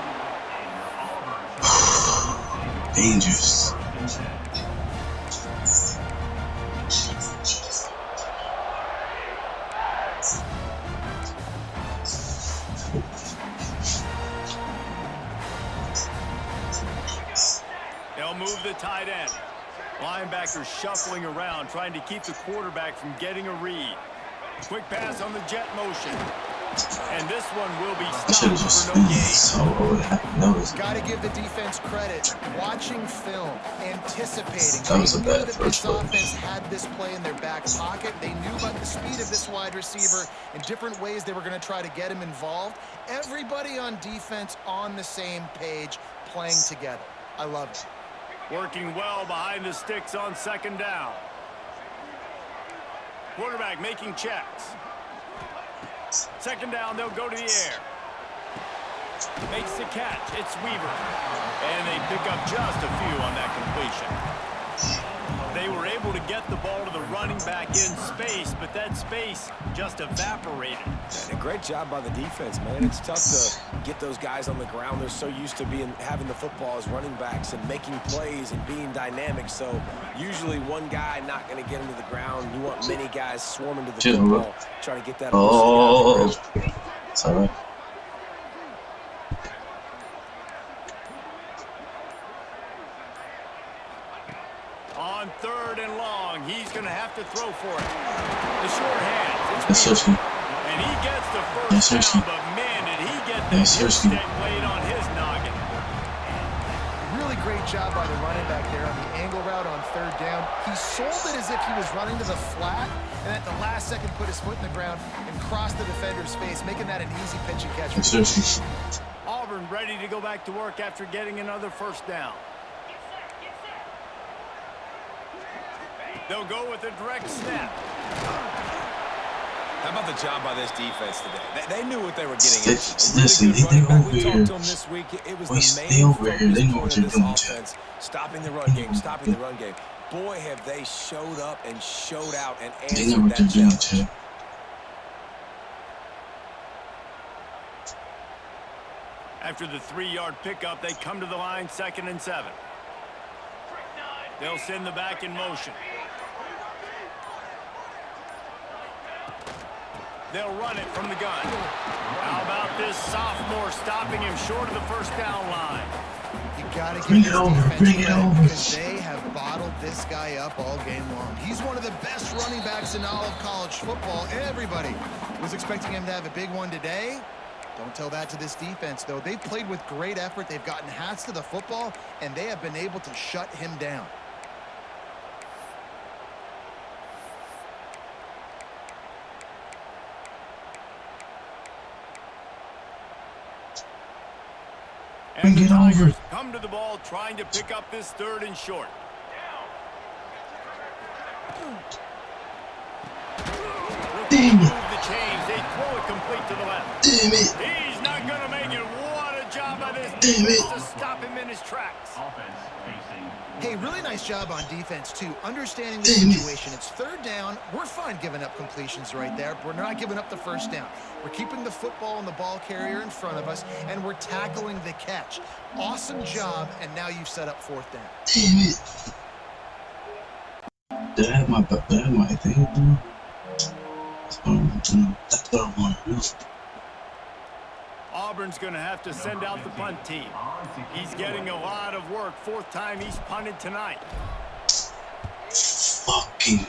Dangerous. They'll move the tight end. Linebackers shuffling around, trying to keep the quarterback from getting a read. Quick pass on the jet motion. And this one will be I should have stopped just for no gain. so I would have noticed. Got to give the defense credit. Watching film, anticipating. That was a They bad knew that first this one. offense had this play in their back pocket. They knew about the speed of this wide receiver and different ways they were going to try to get him involved. Everybody on defense on the same page, playing together. I love it. Working well behind the sticks on second down. Quarterback making checks. Second down, they'll go to the air. Makes the catch. It's Weaver. And they pick up just a few on that completion. They were able to get the ball to the running back in space, but that space just evaporated. And a great job by the defense, man. It's tough to get those guys on the ground. They're so used to having the football as running backs and making plays and being dynamic. So usually one guy not going to get him to the ground. You want many guys swarming to the football, trying to get that. Oh, it's all right. On third and long, he's going to have to throw for it. The short hands. Yes, seriously. And he gets the Yes, first seriously. down, but man, did he get the Yes, seriously. stick laid on his noggin. Really great job by the running back there on the angle route on third down. He sold it as if he was running to the flat, and at the last second put his foot in the ground and crossed the defender's face, making that an easy pitch and catch. Yes, seriously. Auburn ready to go back to work after getting another first down. They'll go with a direct snap. How about the job by this defense today? They knew what they were getting into. Listen, they over We here. talked to them this week. It was the They main over here. They know what focus they're point of doing, this Chad. offense. Stopping the run game, stopping the run game. Boy, have they showed up and showed out and They know answered what they're that doing, challenge. Chad. After the 3-yard pickup, they come to the line, 2nd and 7. They'll send the back in motion. They'll run it from the gun. How about this sophomore stopping him short of the first down line? You got to Bring give it this over, defense bring it credit over. because they have bottled this guy up all game long. He's one of the best running backs in all of college football. Everybody was expecting him to have a big one today. Don't tell that to this defense, though. They've played with great effort. They've gotten hats to the football, and they have been able to shut him down. And the Bring it over. Tigers come to the ball trying to pick up this 3rd and short. Damn it. Move the chains. They throw it complete to the left. Damn it. He's not going to make it. What a job by this Damn defense it. to stop him in his tracks. Hey, really nice job on defense, too. Understanding the Damn it. situation. It's third down. We're fine giving up completions right there. We're not giving up the first down. We're keeping the football and the ball carrier in front of us, and we're tackling the catch. Awesome job, and now you've set up fourth down. Damn it. Did I have my thing, bro? That's what I want to do. Auburn's going to have to send out the punt team. He's getting a lot of work. Fourth time he's punted tonight. Fucking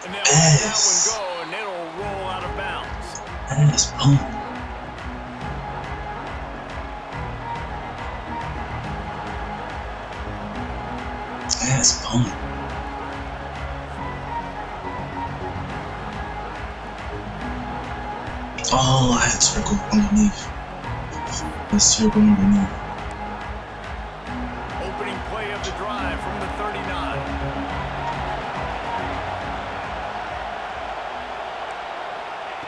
And they'll let that one go, and it'll roll out of bounds. ass punt. Ass punt. Oh, I had to circle underneath. Let's circle underneath. Opening play of the drive from the 39.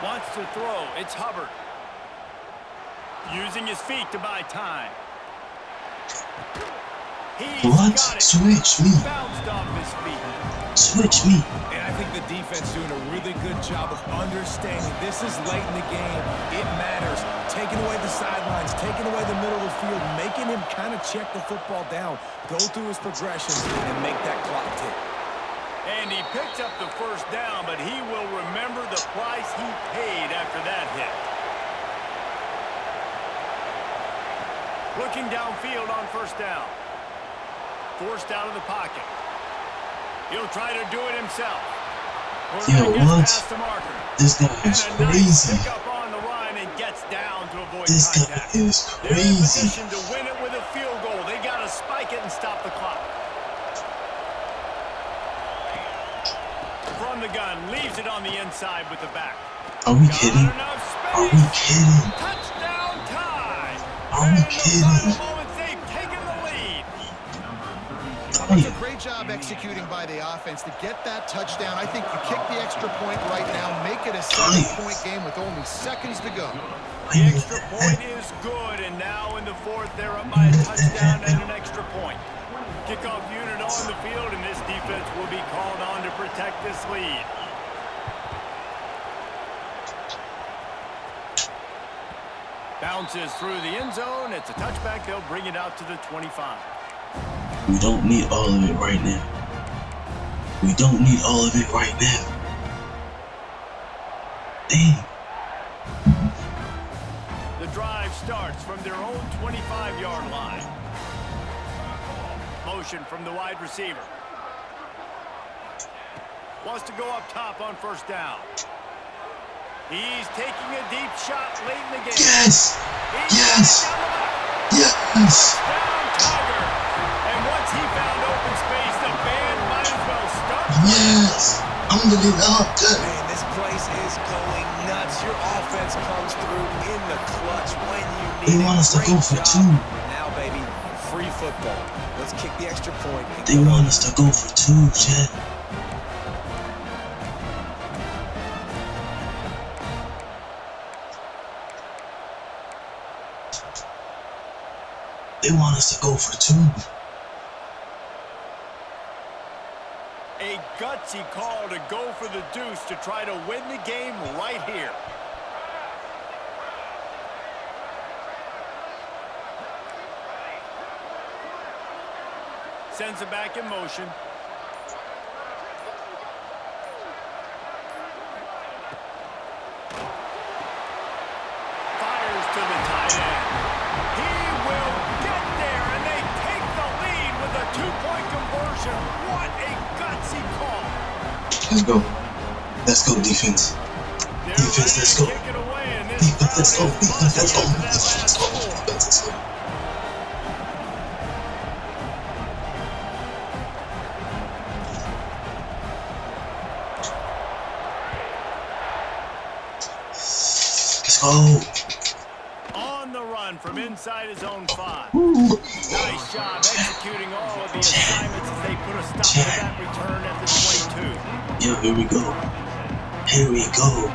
Wants to throw. It's Hubbard. Using his feet to buy time. He's What? got it. Switch me. Bounced off his feet. Switch me. And I think the defense doing a really good job of understanding this is late in the game. It matters. Taking away the sidelines, taking away the middle of the field, making him kind of check the football down, go through his progressions, and make that clock tick. And he picks up the first down, but he will remember the price he paid after that hit. Looking downfield on first down. Forced out of the pocket. He'll try to do it himself. Yo, what? This guy is crazy. Pick up on the run and gets down to avoid This guy contact. is They're in crazy. position to win it with a field goal. They got to spike it and stop the clock. From the gun, leaves it on the inside with the back. Are we Got kidding? enough space. Are we kidding? Touchdown tie. Are we And in the kidding? final moments, they've taken the lead. It's a great job executing by the offense to get that touchdown. I think you kick the extra point right now, make it a 7-point game with only seconds to go. The extra point is good, and now in the fourth, they're up by a touchdown and an extra point. Kickoff unit on the field, and this defense will be called on to protect this lead. Bounces through the end zone. It's a touchback. They'll bring it out to the 25. We don't need all of it right now. We don't need all of it right now. Dang. The drive starts from their own 25-yard line. Motion from the wide receiver. Wants to go up top on first down. He's taking a deep shot late in the game. Yes! Yes! Yes! Down Tiger. And once he found open space, the band might as well start. Yes! I'm gonna get up. Man, this place is going nuts. Your offense comes through in the clutch when you need They it. want us to go Great for job. two. Now, baby, free football. Let's kick the extra point. They want us to go for two, Chad. They want us to go for two. A gutsy call to go for the deuce to try to win the game right here. Sends it back in motion. Fires to the tight end. He will get there, and they take the lead with a two-point conversion. What a gutsy call. Let's go. Let's go, defense. They're Defense, let's go. ready to kick it away, and this Defense, let's go. crowd is Defense, let's go. buzzing into that Defense, let's last go. score. Defense, let's go. Let's go. On the run from inside his own 5. Ooh. Nice job executing all of the assignments as they put a stop to that return at the 22. Yo, here we go. Here we go.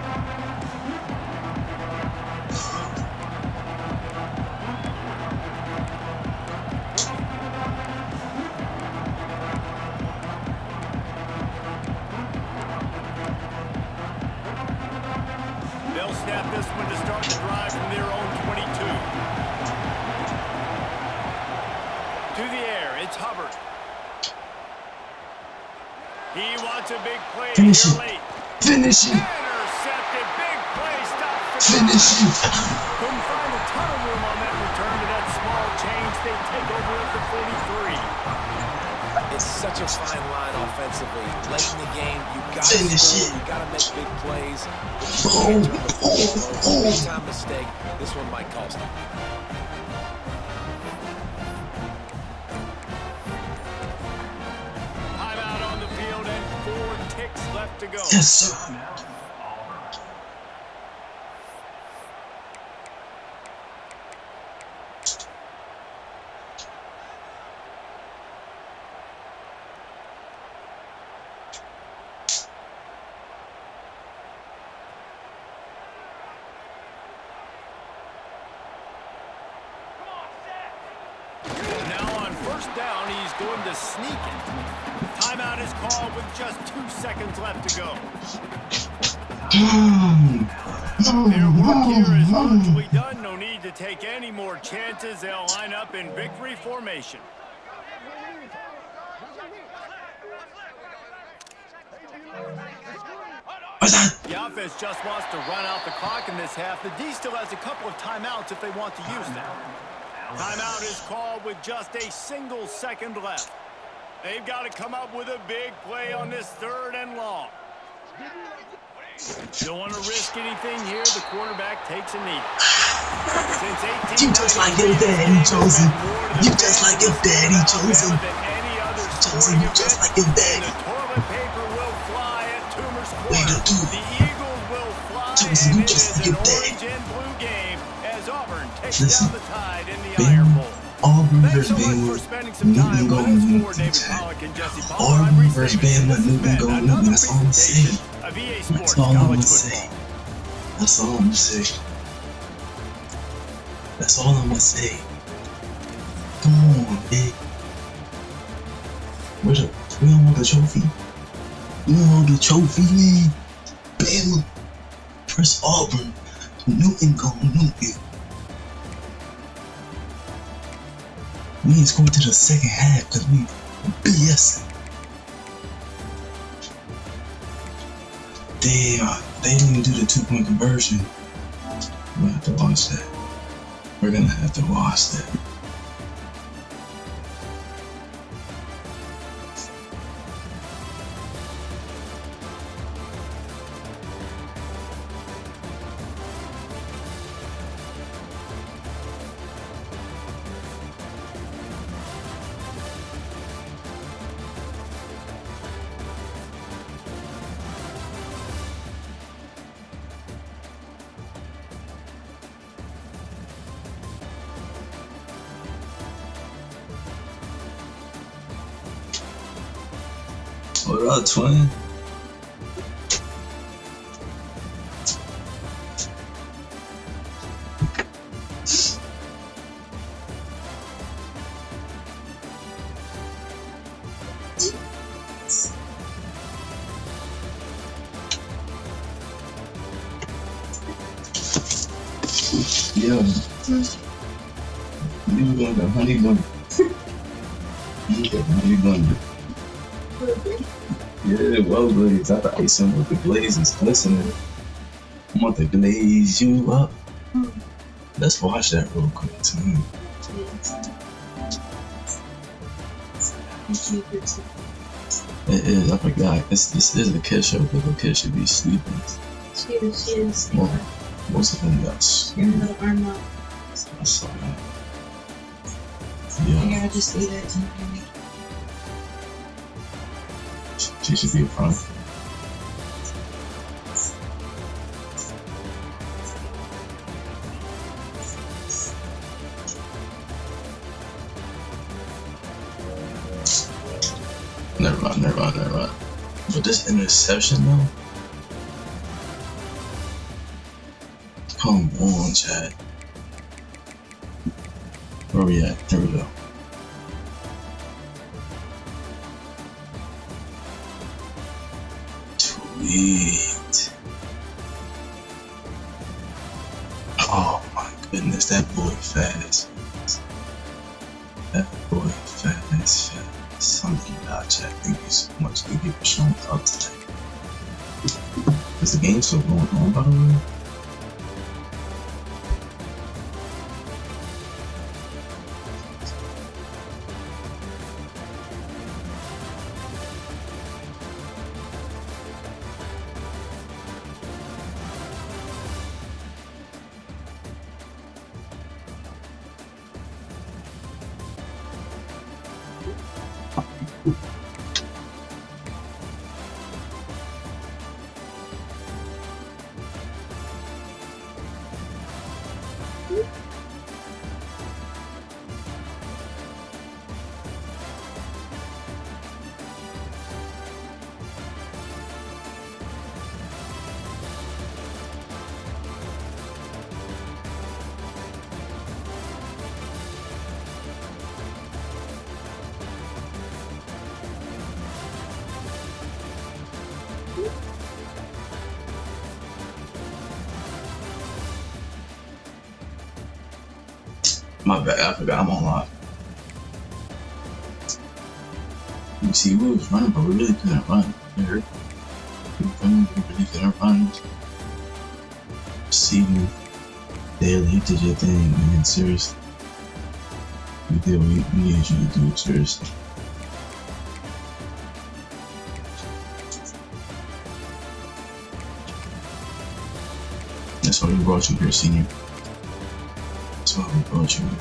starting the drive from their own 22. To the air, it's Hubbard. He wants a big play Finish here it. late. Finish it. Intercepted. Big play. Stop. Finish it. Couldn't find a ton of room on that return to that small change. They take over at the 43. It's such a fine line offensively. Late in the game, you got to Finish score, it. you got to make big plays. You can't turn the football over. Big time mistake. This one might cost them. Timeout on the field and 4 ticks left to go. Yes, sir. Down, he's going to sneak it. Timeout is called with just 2 seconds left to go. Their work here is virtually done. No need to take any more chances. They'll line up in victory formation. The offense just wants to run out the clock in this half. The D still has a couple of timeouts if they want to use them. Timeout is called with just a single second left. They've got to come up with a big play on this 3rd and long. Don't want to risk anything here. The quarterback takes a knee. Since You just like your daddy, Chosen. You just like your daddy, Chosen. Chosen, you just like your daddy. The toilet paper will fly at Toomer's corner. Way to do it. The Eagles will fly, Chosen, you and it just is like an your daddy. orange and blue game as Auburn takes Listen, down the Tide in the Iron Bowl. Auburn Thanks versus so much for Bama. spending some time with us. For David Pollock and Jesse Paul, I'm Auburn Reese versus Davis. Bama. This has Newton been going another Newton. That's all I'm saying. presentation of EA That's Sports all I'm College gonna Football. say. That's all I'm gonna say. That's all I'm gonna say. Come on, big. We don't want the trophy. We don't want the trophy, man. Bama versus Auburn. Newton going Newton. We ain't scored to the second half because we BS. They didn't even do the 2-point conversion. We're gonna have to watch that. We're gonna have to watch that. What up, twin? Yo, you got the honey bun. You got the honey bun. Yeah, well glazed. I the icing with the glaze is glistening. I'm about to glaze you up. Let's watch that real quick too. It is, I forgot. This is a kid show, but the kid should be sleeping. She is. Well, most of them got You're sleep. no arm up. I saw that. You Yeah, gotta just leave it. she should be in front. Never mind. But this interception though? Come on, Chad. Where we at? There we go. Sweet. Goodness, that boy fast. That boy fast. Something about chat. Thank you so much. Thank you for showing up today. Is the game still going on, by the way? My bad, I forgot I'm on live. You see, we was running, but we really couldn't run. You heard? We really couldn't run. See, daily, you did your thing, man. Seriously. We did what we needed you to do, seriously. That's why we brought you here, senior. That's why we brought you here.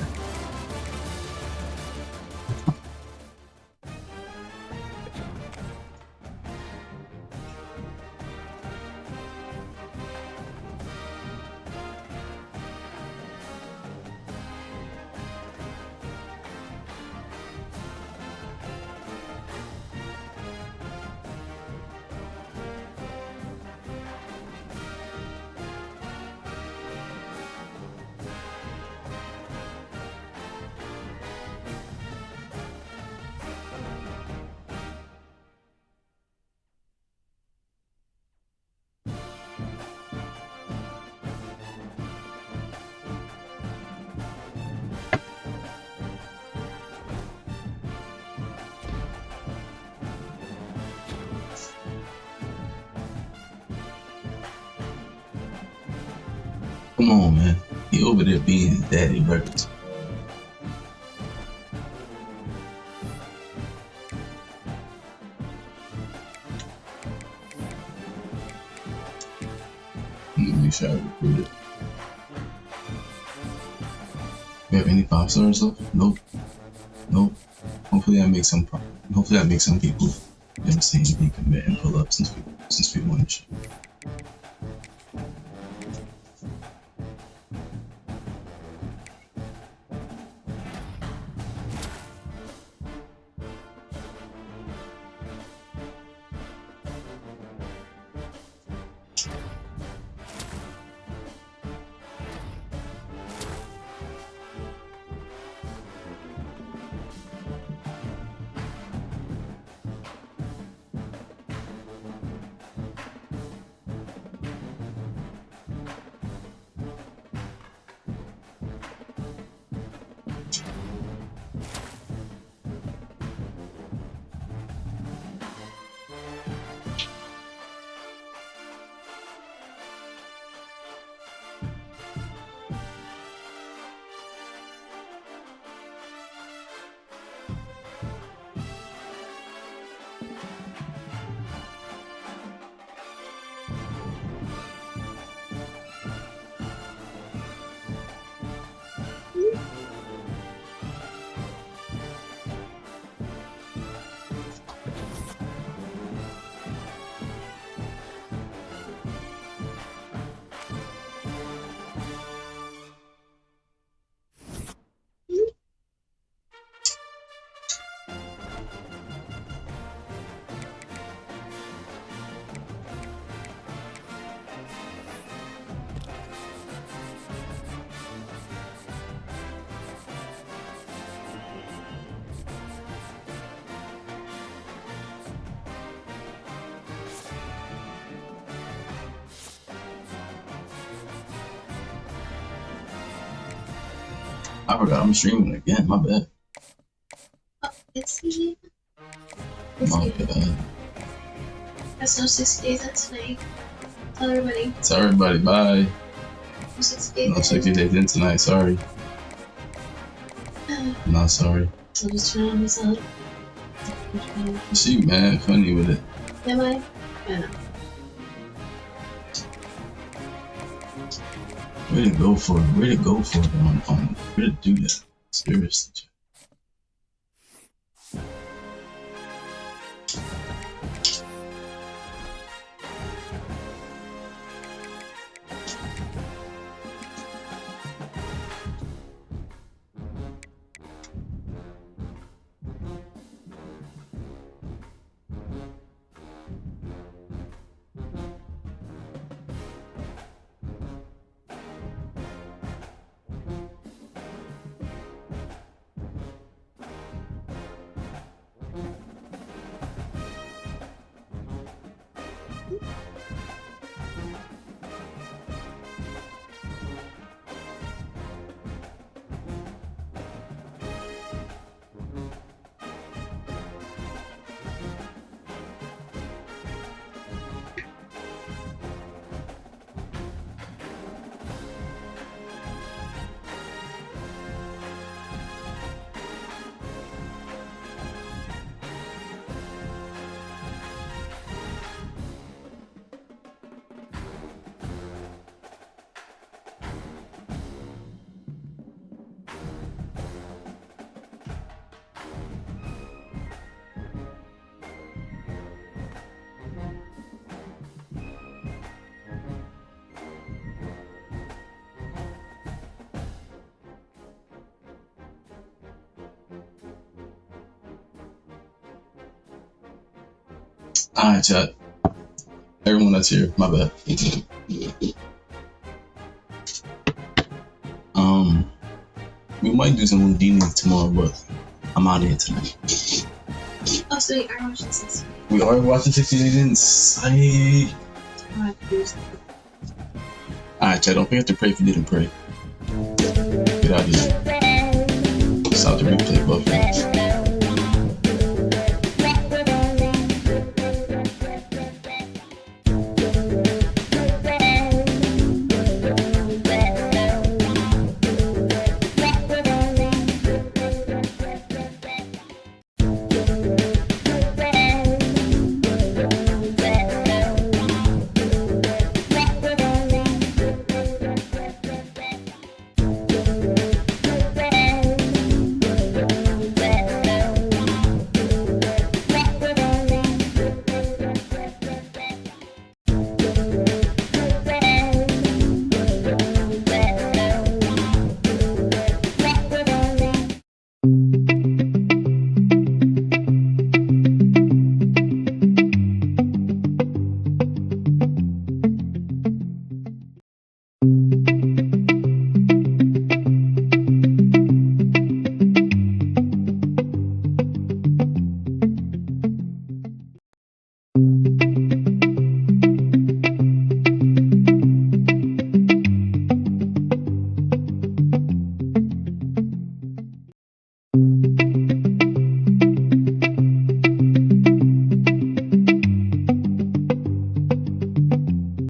Come on, man. He over there being his daddy records. We should have recruited. You have any 5 stars left? Nope. Nope. Hopefully I make some people, you know what I'm saying, be commit and pull up since we won the shit. I forgot I'm streaming again. My bad. Oh, it's the. My bad. That's no 60 days. That's tonight. Tell everybody. Tell everybody bye. No 60 days. No 60 days in tonight. Sorry. Not sorry. I'll just turn on myself. She man, funny with it. Am I? Yeah. Way to go for it. Way to go for it on way to do that. Seriously. Alright, chat. Everyone that's here, my bad. We might do some Houdini tomorrow, but I'm out of here tonight. Oh, so you are watching 60 days. We are watching 60 Days Inside. I have to do something. Alright, chat. Don't forget to pray if you didn't pray. Get out of here. Stop the replay buffer.